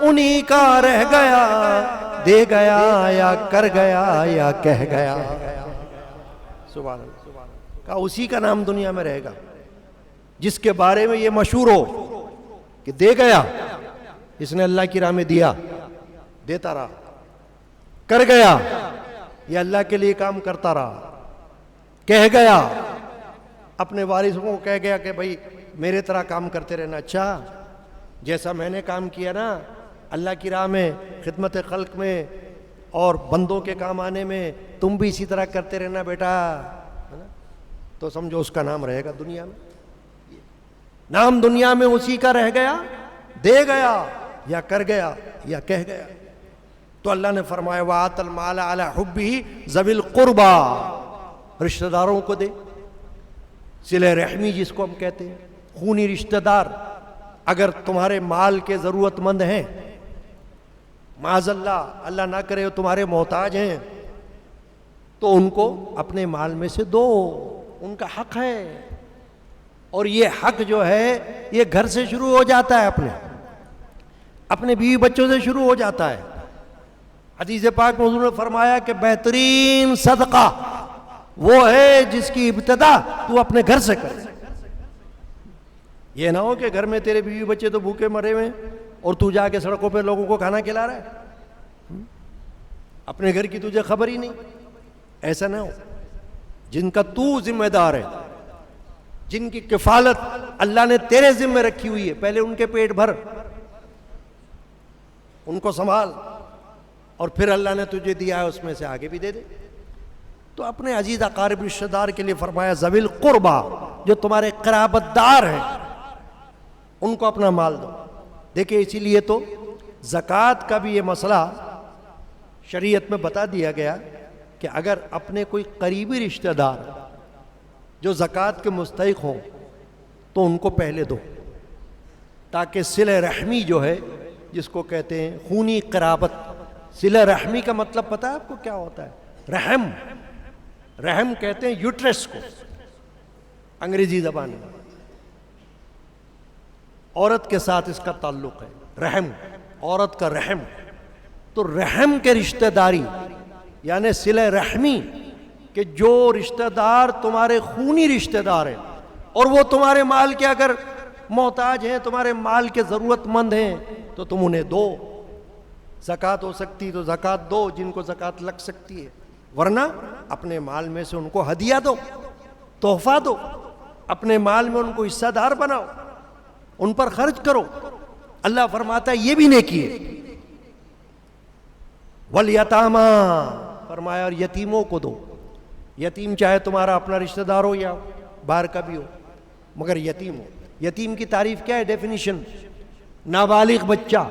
Speaker 1: انہی کا رہ گیا، دے گیا یا کر گیا یا کہہ گیا۔ سبحان اللہ، کہا اسی کا نام دنیا میں رہے گا جس کے بارے میں یہ مشہور ہو کہ دے گیا، اس نے اللہ کی راہ میں دیا، دیتا رہا، کر گیا یہ اللہ کے لیے کام کرتا رہا، کہہ گیا اپنے وارثوں کو کہہ گیا کہ بھائی میرے طرح کام کرتے رہنا، اچھا جیسا میں نے کام کیا نا اللہ کی راہ میں، خدمت خلق میں اور بندوں کے کام آنے میں، تم بھی اسی طرح کرتے رہنا بیٹا، تو سمجھو اس کا نام رہے گا دنیا میں، نام دنیا میں اسی کا رہ گیا، دے گیا یا کر گیا یا کہہ گیا. تو اللہ نے فرمایا وَآتَ الْمَالَ عَلَى حُبِّهِ ذَوِي الْقُرْبَى، رشتہ داروں کو دے. صلہ رحمی جس کو ہم کہتے ہیں، خونی رشتہ دار اگر تمہارے مال کے ضرورت مند ہیں، معاذ اللہ اللہ نہ کرے تمہارے محتاج ہیں، تو ان کو اپنے مال میں سے دو، ان کا حق ہے. اور یہ حق جو ہے یہ گھر سے شروع ہو جاتا ہے، اپنے بیوی بچوں سے شروع ہو جاتا ہے. حدیث پاک میں حضور نے فرمایا کہ بہترین صدقہ وہ ہے جس کی ابتدا تو اپنے گھر سے کر. یہ نہ ہو کہ گھر میں تیرے بیوی بچے تو بھوکے مرے ہوئے اور تو جا کے سڑکوں پہ لوگوں کو کھانا کھلا رہا ہے، اپنے گھر کی تجھے خبر ہی نہیں. ایسا نہ ہو. جن کا تو ذمہ دار ہے، جن کی کفالت اللہ نے تیرے ذمہ رکھی ہوئی ہے، پہلے ان کے پیٹ بھر، ان کو سنبھال، اور پھر اللہ نے تجھے دیا ہے اس میں سے آگے بھی دے دے. تو اپنے عزیز اقارب رشتہ دار کے لیے فرمایا ذوی القربا، جو تمہارے قرابت دار ہیں ان کو اپنا مال دو. دیکھیں اسی لیے تو زکوٰۃ کا بھی یہ مسئلہ شریعت میں بتا دیا گیا کہ اگر اپنے کوئی قریبی رشتہ دار جو زکوٰۃ کے مستحق ہوں تو ان کو پہلے دو، تاکہ صلہ رحمی جو ہے جس کو کہتے ہیں خونی قرابت. صلہ رحمی کا مطلب پتہ ہے آپ کو کیا ہوتا ہے؟ رحم کہتے ہیں یوٹرس کو انگریزی زبان میں. عورت کے ساتھ اس کا تعلق ہے، رحم، عورت کا رحم. تو رحم کے رشتہ داری یعنی صلہ رحمی، کہ جو رشتہ دار تمہارے خونی رشتہ دار ہیں اور وہ تمہارے مال کے اگر محتاج ہیں، تمہارے مال کے ضرورت مند ہیں، تو تم انہیں دو. زکوٰۃ ہو سکتی تو زکوٰۃ دو جن کو زکوٰۃ لگ سکتی ہے، ورنہ اپنے مال میں سے ان کو ہدیہ دو، تحفہ دو، اپنے مال میں ان کو حصہ دار بناؤ، ان پر خرچ کرو. اللہ فرماتا ہے یہ بھی نیکی ہے. والیتاما، فرمایا اور یتیموں کو دو. یتیم چاہے تمہارا اپنا رشتہ دار ہو یا باہر کا بھی ہو، مگر یتیم ہو. یتیم کی تعریف کیا ہے؟ ڈیفینیشن: نابالغ بچہ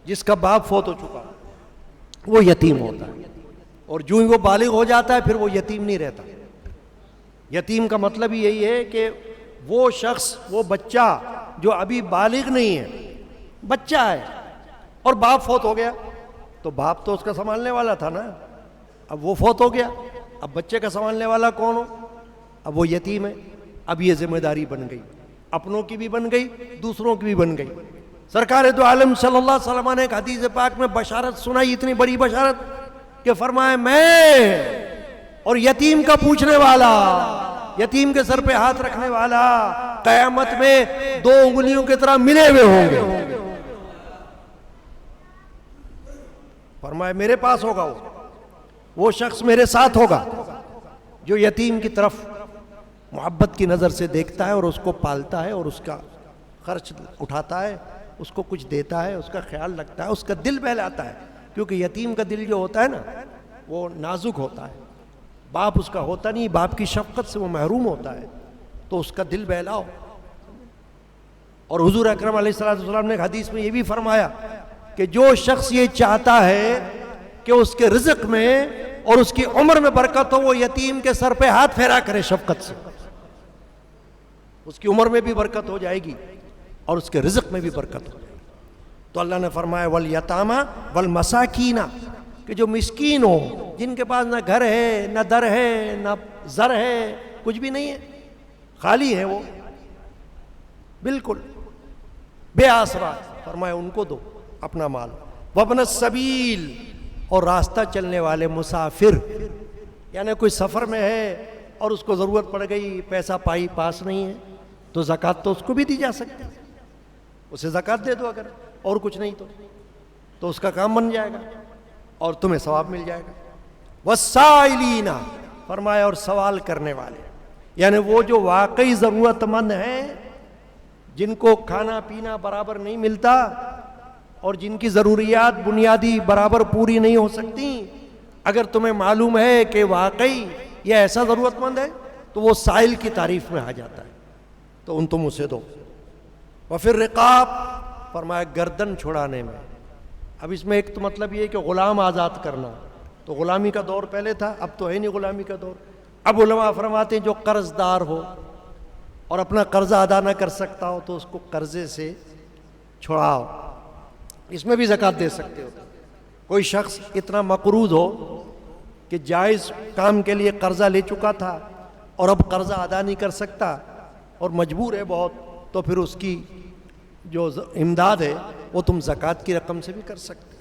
Speaker 1: جس کا باپ فوت ہو چکا وہ یتیم ہوتا ہے، اور جو ہی وہ بالغ ہو جاتا ہے پھر وہ یتیم نہیں رہتا. یتیم کا مطلب یہی ہے کہ وہ شخص، وہ بچہ جو ابھی بالغ نہیں ہے، بچہ ہے اور باپ فوت ہو گیا، تو باپ تو اس کا سنبھالنے والا تھا نا، اب وہ فوت ہو گیا، اب بچے کا سنبھالنے والا کون ہو؟ اب وہ یتیم ہے. اب یہ ذمہ داری بن گئی، اپنوں کی بھی بن گئی، دوسروں کی بھی بن گئی. سرکار دو عالم صلی اللہ علیہ وسلم نے ایک حدیث پاک میں بشارت سنائی، اتنی بڑی بشارت کہ فرمایا میں اور یتیم کا پوچھنے والا، یتیم کے سر پہ ہاتھ رکھنے والا قیامت میں دو انگلیوں کی طرح ملے ہوئے ہوں گے. فرمایا میرے پاس ہوگا وہ شخص میرے ساتھ ہوگا جو یتیم کی طرف محبت کی نظر سے دیکھتا ہے اور اس کو پالتا ہے اور اس کا خرچ اٹھاتا ہے، اس کو کچھ دیتا ہے، اس کا خیال رکھتا ہے، اس کا دل بہلاتا ہے. کیونکہ یتیم کا دل جو ہوتا ہے نا وہ نازک ہوتا ہے، باپ اس کا ہوتا نہیں، باپ کی شفقت سے وہ محروم ہوتا ہے، تو اس کا دل بہلاؤ. اور حضور اکرم علیہ الصلوۃ والسلام نے ایک حدیث میں یہ بھی فرمایا کہ جو شخص یہ چاہتا ہے کہ اس کے رزق میں اور اس کی عمر میں برکت ہو، وہ یتیم کے سر پہ ہاتھ پھیرا کرے شفقت سے، اس کی عمر میں بھی برکت ہو جائے گی اور اس کے رزق میں بھی برکت ہو جائے گی. تو اللہ نے فرمایا والیتاما والمساکین، کہ جو مسکین ہو، جن کے پاس نہ گھر ہے، نہ در ہے، نہ زر ہے، کچھ بھی نہیں ہے، خالی ہے، وہ بالکل بے آسرا، فرمایا ان کو دو اپنا مال. وابن السبیل، اور راستہ چلنے والے مسافر، یعنی کوئی سفر میں ہے اور اس کو ضرورت پڑ گئی، پیسہ پائی پاس نہیں ہے، تو زکوٰۃ تو اس کو بھی دی جا سکتی ہے، اسے زکوٰۃ دے دو، اگر اور کچھ نہیں تو اس کا کام بن جائے گا اور تمہیں ثواب مل جائے گا. والسائلین، فرمایا اور سوال کرنے والے، یعنی وہ جو واقعی ضرورت مند ہیں، جن کو کھانا پینا برابر نہیں ملتا اور جن کی ضروریات بنیادی برابر پوری نہیں ہو سکتی، اگر تمہیں معلوم ہے کہ واقعی یہ ایسا ضرورت مند ہے تو وہ سائل کی تعریف میں آ جاتا ہے، تو ان تم اسے دو. وفی الرقاب، فرمایا گردن چھڑانے میں. اب اس میں ایک تو مطلب یہ ہے کہ غلام آزاد کرنا، تو غلامی کا دور پہلے تھا، اب تو ہے نہیں غلامی کا دور. اب علماء فرماتے ہیں جو قرض دار ہو اور اپنا قرضہ ادا نہ کر سکتا ہو تو اس کو قرضے سے چھڑاؤ، اس میں بھی زکوٰۃ دے سکتے ہو. کوئی شخص اتنا مقروض ہو کہ جائز کام کے لیے قرضہ لے چکا تھا اور اب قرضہ ادا نہیں کر سکتا اور مجبور ہے بہت، تو پھر اس کی جو امداد ہے وہ تم زکوٰۃ کی رقم سے بھی کر سکتے.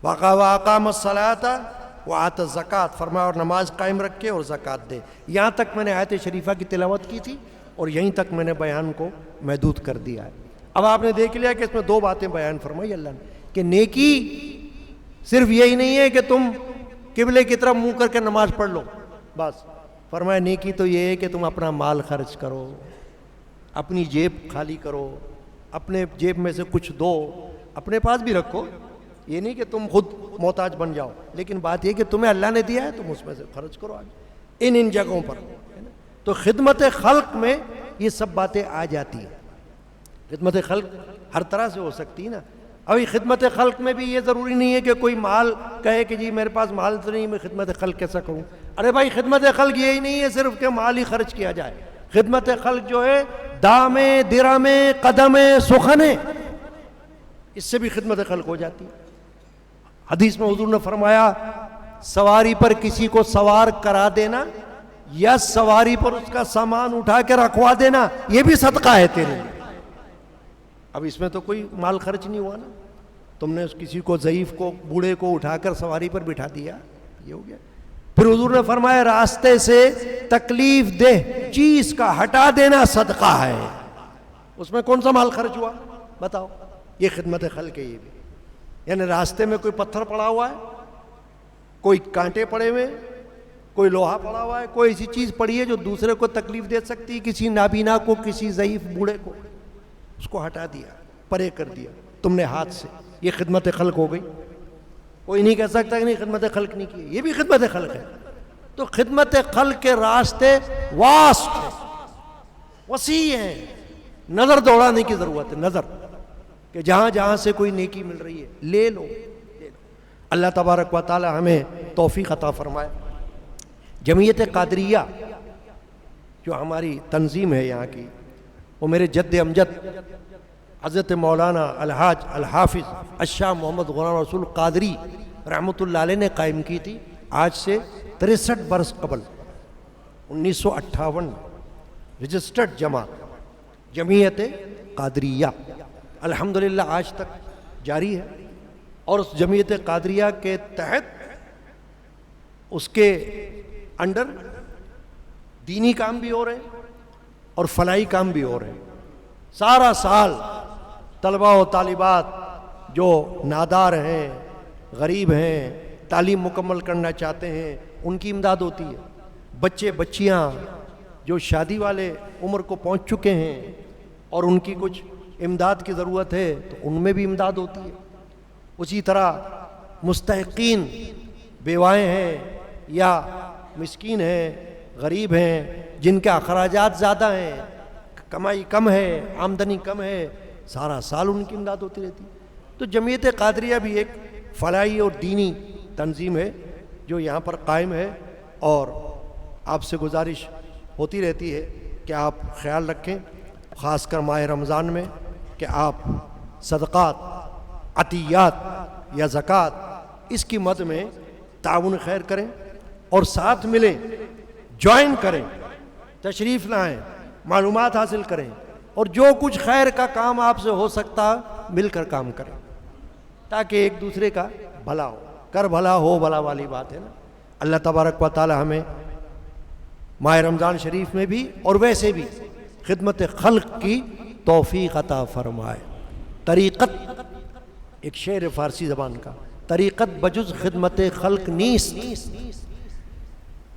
Speaker 1: وَأَقَامَ الصَّلَاةَ وَآتَى الزَّكَاةَ، فرمایا اور نماز قائم رکھے اور زکوٰۃ دے. یہاں تک میں نے آیت شریفہ کی تلاوت کی تھی اور یہیں تک میں نے بیان کو محدود کر دیا ہے. اب آپ نے دیکھ لیا کہ اس میں دو باتیں بیان فرمائی اللہ نے کہ نیکی صرف یہی نہیں ہے کہ تم قبلے کی طرف منہ کر کے نماز پڑھ لو بس. فرمایا نیکی تو یہ ہے کہ تم اپنا مال خرچ کرو، اپنی جیب خالی کرو، اپنے جیب میں سے کچھ دو، اپنے پاس بھی رکھو، یہ نہیں کہ تم خود محتاج بن جاؤ، لیکن بات یہ کہ تمہیں اللہ نے دیا ہے تم اس میں سے خرچ کرو آگے ان جگہوں پر. تو خدمت خلق میں یہ سب باتیں آ جاتی ہیں. خدمت خلق ہر طرح سے ہو سکتی ہے نا. ابھی خدمت خلق میں بھی یہ ضروری نہیں ہے کہ کوئی مال کہے کہ جی میرے پاس مال تو نہیں، میں خدمت خلق کیسا کروں. ارے بھائی خدمت خلق یہی نہیں ہے صرف کہ مال ہی خرچ کیا جائے. خدمت خلق جو ہے دامے درامے قدمے سخنے، اس سے بھی خدمت خلق ہو جاتی ہے. حدیث میں حضور نے فرمایا سواری پر کسی کو سوار کرا دینا یا سواری پر اس کا سامان اٹھا کے رکھوا دینا یہ بھی صدقہ ہے تیرے لیے. اب اس میں تو کوئی مال خرچ نہیں ہوا نا، تم نے کسی کو ضعیف کو بوڑھے کو اٹھا کر سواری پر بٹھا دیا، یہ ہو گیا. پھر حضور نے فرمایا راستے سے تکلیف دہ چیز کا ہٹا دینا صدقہ ہے. اس میں کون سا مال خرچ ہوا بتاؤ؟ یہ خدمت خلق ہے. یہ بھی یعنی راستے میں کوئی پتھر پڑا ہوا ہے، کوئی کانٹے پڑے ہوئے، کوئی لوہا پڑا ہوا ہے، کوئی ایسی چیز پڑی ہے جو دوسرے کو تکلیف دے سکتی ہے، کسی نابینا کو، کسی ضعیف بوڑھے کو، اس کو ہٹا دیا، پرے کر دیا تم نے ہاتھ سے. یہ خدمت خلق ہو گئی. کوئی نہیں کہہ سکتا کہ نہیں خدمت خلق نہیں کی، یہ بھی خدمت خلق ہے. تو خدمت خلق کے راستے واسٹ ہیں، وسیع ہیں. نظر دوڑانے کی ضرورت ہے، نظر کہ جہاں جہاں سے کوئی نیکی مل رہی ہے لے لو. اللہ تبارک و تعالی ہمیں توفیق عطا فرمائے. جمعیت قادریہ جو ہماری تنظیم ہے یہاں کی، وہ میرے جد امجد حضرت مولانا الحاج الحافظ الشاہ محمد غلام رسول قادری رحمۃ اللہ علیہ نے قائم کی تھی آج سے 63 برس قبل. 1958 رجسٹرڈ جماعت جمعیت قادریہ الحمدللہ آج تک جاری ہے. اور اس جمعیت قادریہ کے تحت اس کے انڈر دینی کام بھی ہو رہے ہیں اور فلاحی کام بھی ہو رہے ہیں. سارا سال طلباء و طالبات جو نادار ہیں، غریب ہیں، تعلیم مکمل کرنا چاہتے ہیں، ان کی امداد ہوتی ہے. بچے بچیاں جو شادی والے عمر کو پہنچ چکے ہیں اور ان کی کچھ امداد کی ضرورت ہے تو ان میں بھی امداد ہوتی ہے. اسی طرح مستحقین بیوائیں ہیں یا مسکین ہیں، غریب ہیں، جن کے اخراجات زیادہ ہیں، کمائی کم ہے، آمدنی کم ہے، سارا سال ان کی امداد ہوتی رہتی. تو جمعیت قادریہ بھی ایک فلاحی اور دینی تنظیم ہے جو یہاں پر قائم ہے. اور آپ سے گزارش ہوتی رہتی ہے کہ آپ خیال رکھیں خاص کر ماہ رمضان میں کہ آپ صدقات، عطیات یا زکوٰۃ اس کی مد میں تعاون خیر کریں اور ساتھ ملیں، جوائن کریں، تشریف لائیں، معلومات حاصل کریں اور جو کچھ خیر کا کام آپ سے ہو سکتا مل کر کام کریں تاکہ ایک دوسرے کا بھلا ہو. کر بھلا ہو بھلا والی بات ہے نا. اللہ تبارک و تعالی ہمیں ماہ رمضان شریف میں بھی اور ویسے بھی خدمت خلق کی توفیق عطا فرمائے. طریقت، ایک شعر فارسی زبان کا، طریقت بجز خدمت خلق نیست.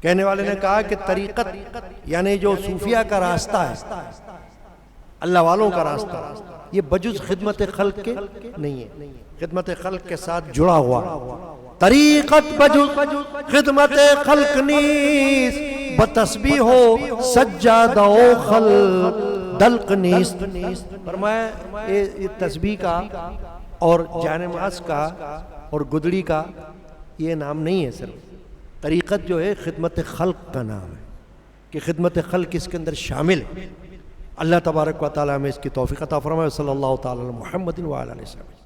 Speaker 1: کہنے والے نے کہا کہ طریقت یعنی جو صوفیہ کا راستہ ہے، اللہ والوں کا راستہ، یہ بجز خدمت خلق کے نہیں ہے، خدمت خلق کے ساتھ جڑا ہوا. طریقت بجز خدمت خلق نیست، بتسبیح و سجادہ و خلق دلق نیست. فرمایا یہ تسبیح کا اور جانماز کا اور گدڑی کا یہ نام نہیں ہے. صرف طریقت جو ہے خدمت خلق کا نام ہے کہ خدمت خلق اس کے اندر شامل ہے. اللہ تبارک و تعالیٰ ہمیں اس کی توفیق عطا فرمائے. صلی اللہ تعالی علی محمد و علی آلہ وسلم.